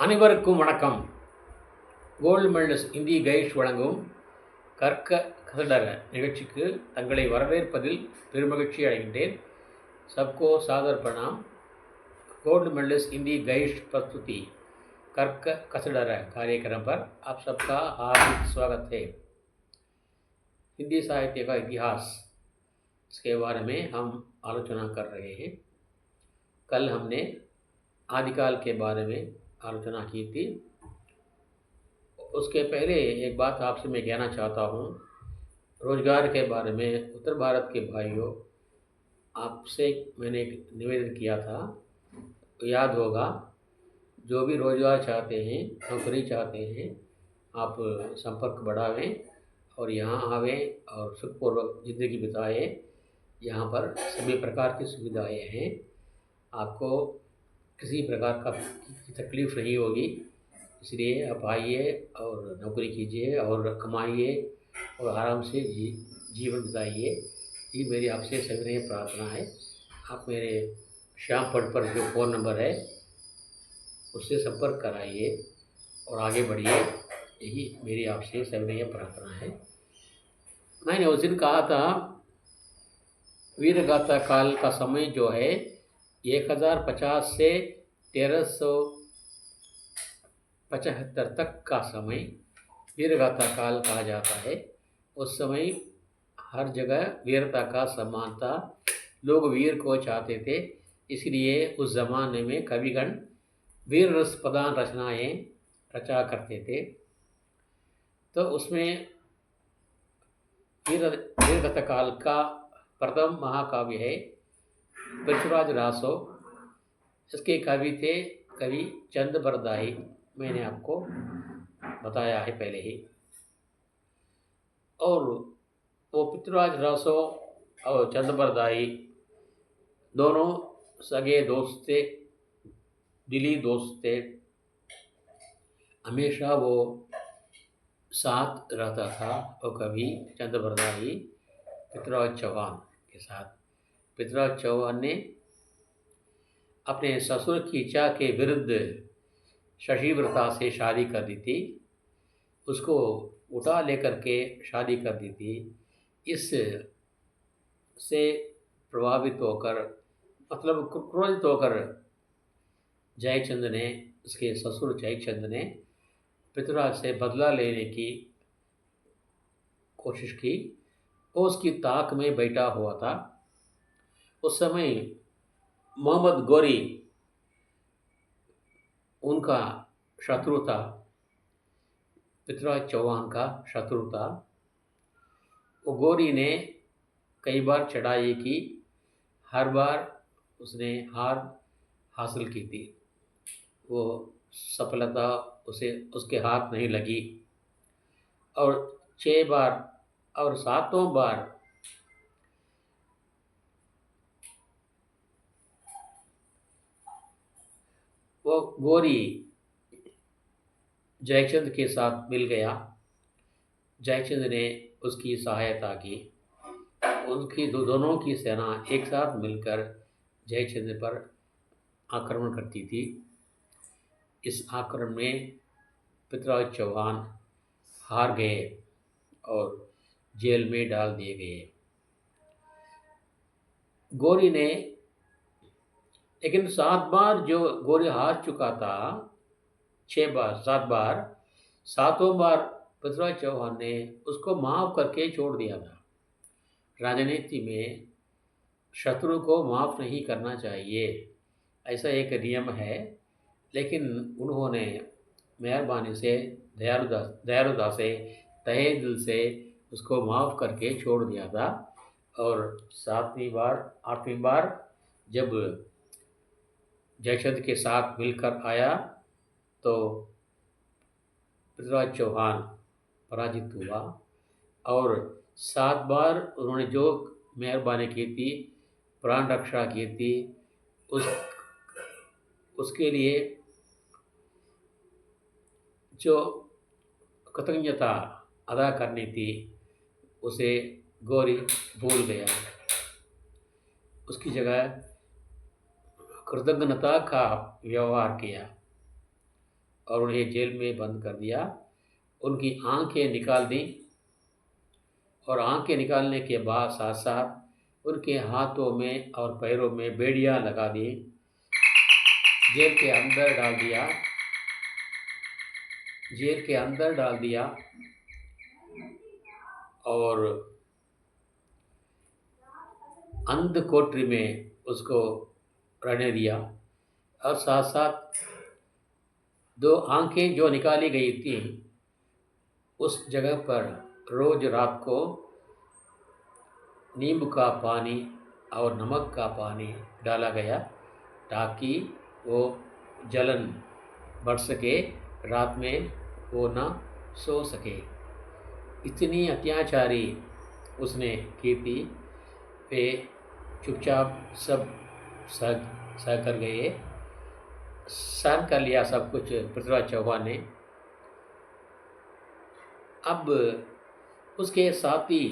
அனைவருக்கும் வணக்கம். Gold medalist Hindi guides வழங்கும் கற்க கசடற நிகழ்ச்சிக்கு தங்களை வரவேற்பதில் பெருமகிழ்ச்சி அடைகின்றேன். सबको सादर प्रणाम. गोल्ड मेडलिस्ट हिंदी गाइड्स प्रस्तुति कर्क कसडर कार्यक्रम पर आप सबका हार्दिक स्वागत है. हिंदी साहित्य का इतिहास के बारे में हम आलोचना कर रहे हैं. कल हमने आदिकाल के बारे में आलोचना की थी. उसके पहले एक बात आपसे मैं कहना चाहता हूँ. रोजगार के बारे में उत्तर भारत के भाइयों, आपसे मैंने एक निवेदन किया था, तो याद होगा. जो भी रोजगार चाहते हैं, नौकरी चाहते हैं, आप संपर्क बढ़ावें और यहाँ आवें और सुखपूर्वक ज़िंदगी बिताएं. यहाँ पर सभी प्रकार की सुविधाएं हैं. आपको किसी प्रकार का तकलीफ़ नहीं होगी. इसलिए आप आइए और नौकरी कीजिए और कमाइए और आराम से जीवन बिताइए. ये मेरी आपसे सविनय प्रार्थना है. आप मेरे श्याम पट पर जो फ़ोन नंबर है उससे संपर्क कराइए और आगे बढ़िए. यही मेरी आपसे सविनय प्रार्थना है. मैंने उस दिन कहा था, वीरगाथा काल का समय जो है 1050 से 1375 तक का समय वीरगाथा काल कहा जाता है. उस समय हर जगह वीरता का सम्मान था. लोग वीर को चाहते थे. इसलिए उस ज़माने में कविगण वीर रस प्रधान रचनाएँ रचा करते थे. तो उसमें वीरगाथा काल का प्रथम महाकाव्य है पृथ्वीराज रासो. इसके कवि थे कवि चंद बरदाई. मैंने आपको बताया है पहले ही. और वो पृथ्वीराज रासो और चंद बरदाई दोनों सगे दोस्त थे, दिली दोस्त थे. हमेशा वो साथ रहता था. वो कवि चंद बरदाई पृथ्वीराज चौहान के साथ. पृथ्वीराज चौहान ने अपने ससुर की इच्छा के विरुद्ध शशिव्रता से शादी कर दी थी. उसको उठा लेकर के शादी कर दी थी. इस से प्रभावित होकर, मतलब क्रोधित होकर जयचंद ने, उसके ससुर जयचंद ने पृथ्वीराज से बदला लेने की कोशिश की. वो उसकी ताक में बैठा हुआ था. उस समय मोहम्मद गोरी उनका शत्रु था, पृथ्वीराज चौहान का शत्रु था. वो गोरी ने कई बार चढ़ाई की. हर बार उसने हार हासिल की थी. वो सफलता उसके हाथ नहीं लगी. और 6 बार और 7वां बार वो गोरी जयचंद के साथ मिल गया. जयचंद ने उसकी सहायता की. उनकी दोनों की सेना एक साथ मिलकर जयचंद पर आक्रमण करती थी. इस आक्रमण में पृथ्वीराज चौहान हार गए और जेल में डाल दिए गए. गोरी ने, लेकिन 7 बार जो गोरी हार चुका था, 7 बार, 7वां बार पृथ्वीराज चौहान ने उसको माफ़ करके छोड़ दिया था. राजनीति में शत्रु को माफ़ नहीं करना चाहिए, ऐसा एक नियम है. लेकिन उन्होंने मेहरबानी से, दयालुता से, तहे दिल से उसको माफ़ करके छोड़ दिया था. और 8वीं बार जब जयचंद के साथ मिलकर आया तो पृथ्वीराज चौहान पराजित हुआ. और 7 बार उन्होंने जो मेहरबानी की थी, प्राण रक्षा की थी, उसके लिए जो कृतज्ञता अदा करनी थी उसे गोरी भूल गया. उसकी जगह कृतज्ञता का व्यवहार किया. और उन्हें जेल में बंद कर दिया। उनकी आंखें निकाल दी और आंखें निकालने के बाद साथ साथ उनके हाथों में और पैरों में बेड़ियां लगा दी, जेल के अंदर डाल दिया। जेल के अंदर डाल दिया और अंध कोठरी में उसको रहने दिया। और साथ साथ दो आंखें जो निकाली गई थी उस जगह पर रोज रात को नींबू का पानी और नमक का पानी डाला गया ताकि वो जलन बढ़ सके, रात में वो ना सो सके। इतनी अत्याचारी उसने की थी। वे चुपचाप सब सह सह कर गए, सहन कर लिया सब कुछ पृथ्वीराज चौहान ने। अब उसके साथी,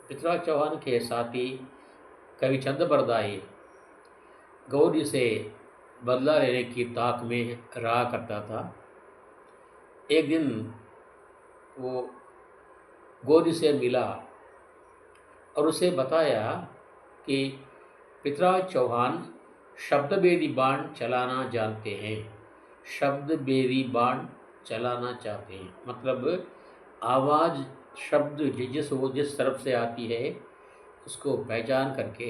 पृथ्वीराज चौहान के साथी कवि चंद बरदाई गौरी से बदला लेने की ताक में रहा करता था। एक दिन वो गौरी से मिला और उसे बताया कि पृथ्वीराज चौहान शब्दभेदी बाण चलाना जानते हैं, शब्दभेदी बाण चलाना चाहते हैं। मतलब आवाज़, शब्द जिस तरफ से आती है उसको पहचान करके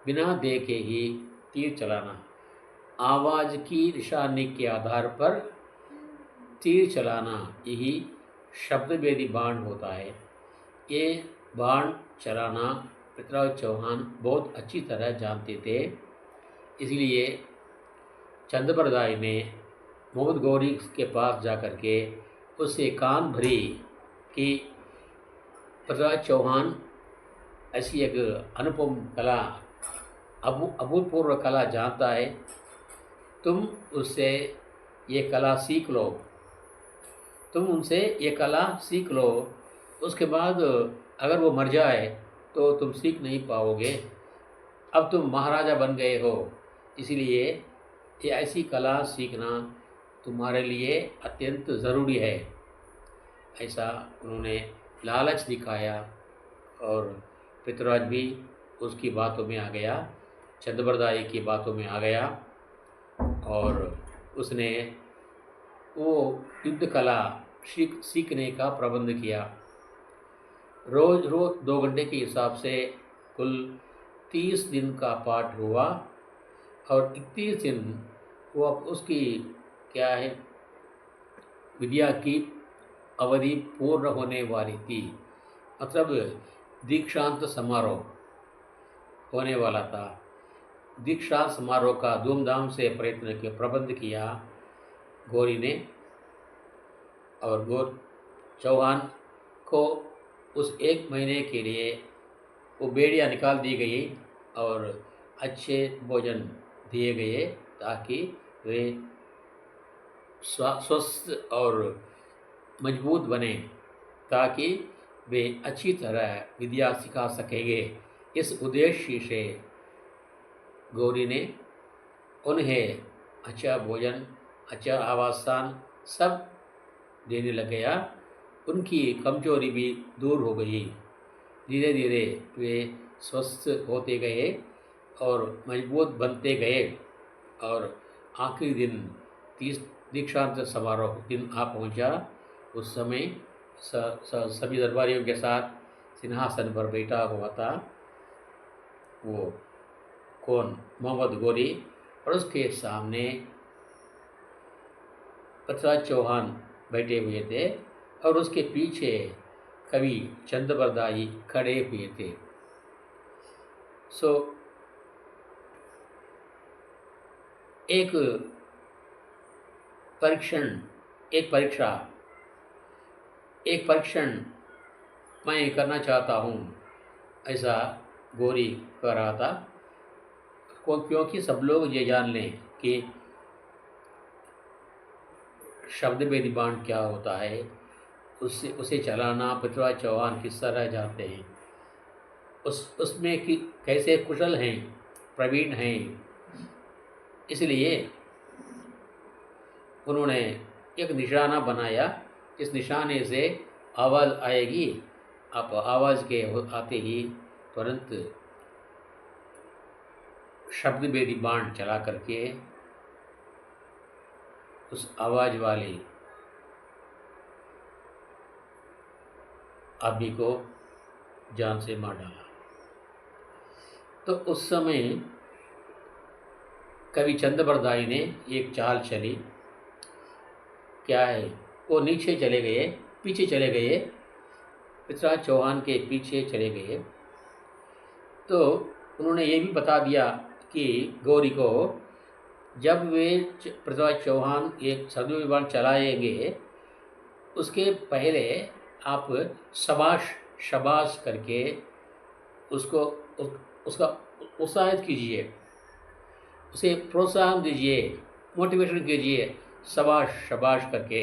बिना देखे ही तीर चलाना, आवाज़ की निशानी के आधार पर तीर चलाना, यही शब्दभेदी बाण होता है। ये बाण चलाना पृथ्वीराज चौहान बहुत अच्छी तरह जानते थे। इसलिए चंद्रबरदाई ने मोहम्मद गौरी के पास जाकर के उससे कान भरी कि पृथ्वीराज चौहान ऐसी एक अनुपम कला, अभूतपूर्व कला जानता है, तुम उससे ये कला सीख लो, तुम उनसे ये कला सीख लो। उसके बाद अगर वो मर जाए तो तुम सीख नहीं पाओगे। अब तुम महाराजा बन गए हो, इसलिए ये ऐसी कला सीखना तुम्हारे लिए अत्यंत ज़रूरी है। ऐसा उन्होंने लालच दिखाया और पृथ्वीराज भी उसकी बातों में आ गया, चंद्रबरदाई की बातों में आ गया और उसने वो युद्ध कला सीखने का प्रबंध किया। रोज़ 2 घंटे के हिसाब से कुल 30 दिन का पाठ हुआ और 31 दिन वो उसकी क्या है विद्या की अवधि पूर्ण होने वाली थी। मतलब दीक्षांत समारोह होने वाला था। दीक्षांत समारोह का धूमधाम से प्रबंध किया गौरी ने और चौहान को उस 1 महीने के लिए वो बेड़ियाँ निकाल दी गई और अच्छे भोजन दिए गए ताकि वे स्वस्थ और मजबूत बने, ताकि वे अच्छी तरह विद्या सिखा सकेंगे। इस उद्देश्य से गौरी ने उन्हें अच्छा भोजन, अच्छा आवासन सब देने लग गया। उनकी कमजोरी भी दूर हो गई। धीरे धीरे वे स्वस्थ होते गए और मजबूत बनते गए और आखिरी दिन 30 दीक्षांत समारोह दिन आ पहुंचा। उस समय सभी दरबारियों के साथ सिंहासन पर बैठा हुआ था वो कौन, मोहम्मद गौरी, और उसके सामने पृथ्वीराज चौहान बैठे हुए थे और उसके पीछे कवि चंद्रबरदाई खड़े हुए थे। एक परीक्षण मैं करना चाहता हूँ, ऐसा गौरी कह रहा था। क्योंकि सब लोग ये जान लें कि शब्दभेदी बाण क्या होता है, उसे चलाना पृथ्वीराज चौहान किस तरह जानते हैं, उसमें कि कैसे कुशल हैं, प्रवीण हैं। इसलिए उन्होंने एक निशाना बनाया, इस निशाने से आवाज़ आएगी, आप आवाज़ के आते ही तुरंत शब्द भेदी बाण चला करके उस आवाज़ वाले आदमी को जान से मार डाला। तो उस समय कवि चंद्रबरदाई ने एक चाल चली, क्या है, वो नीचे चले गए, पीछे चले गए, पृथ्वीराज चौहान के पीछे चले गए। तो उन्होंने ये भी बता दिया कि गौरी को, जब वे पृथ्वीराज चौहान एक सदु विमान चलाएंगे उसके पहले आप शबाश शबाश करके उसको उसका उत्साहित कीजिए, उसे प्रोत्साहन दीजिए, मोटिवेशन कीजिए, शबाश शबाश करके।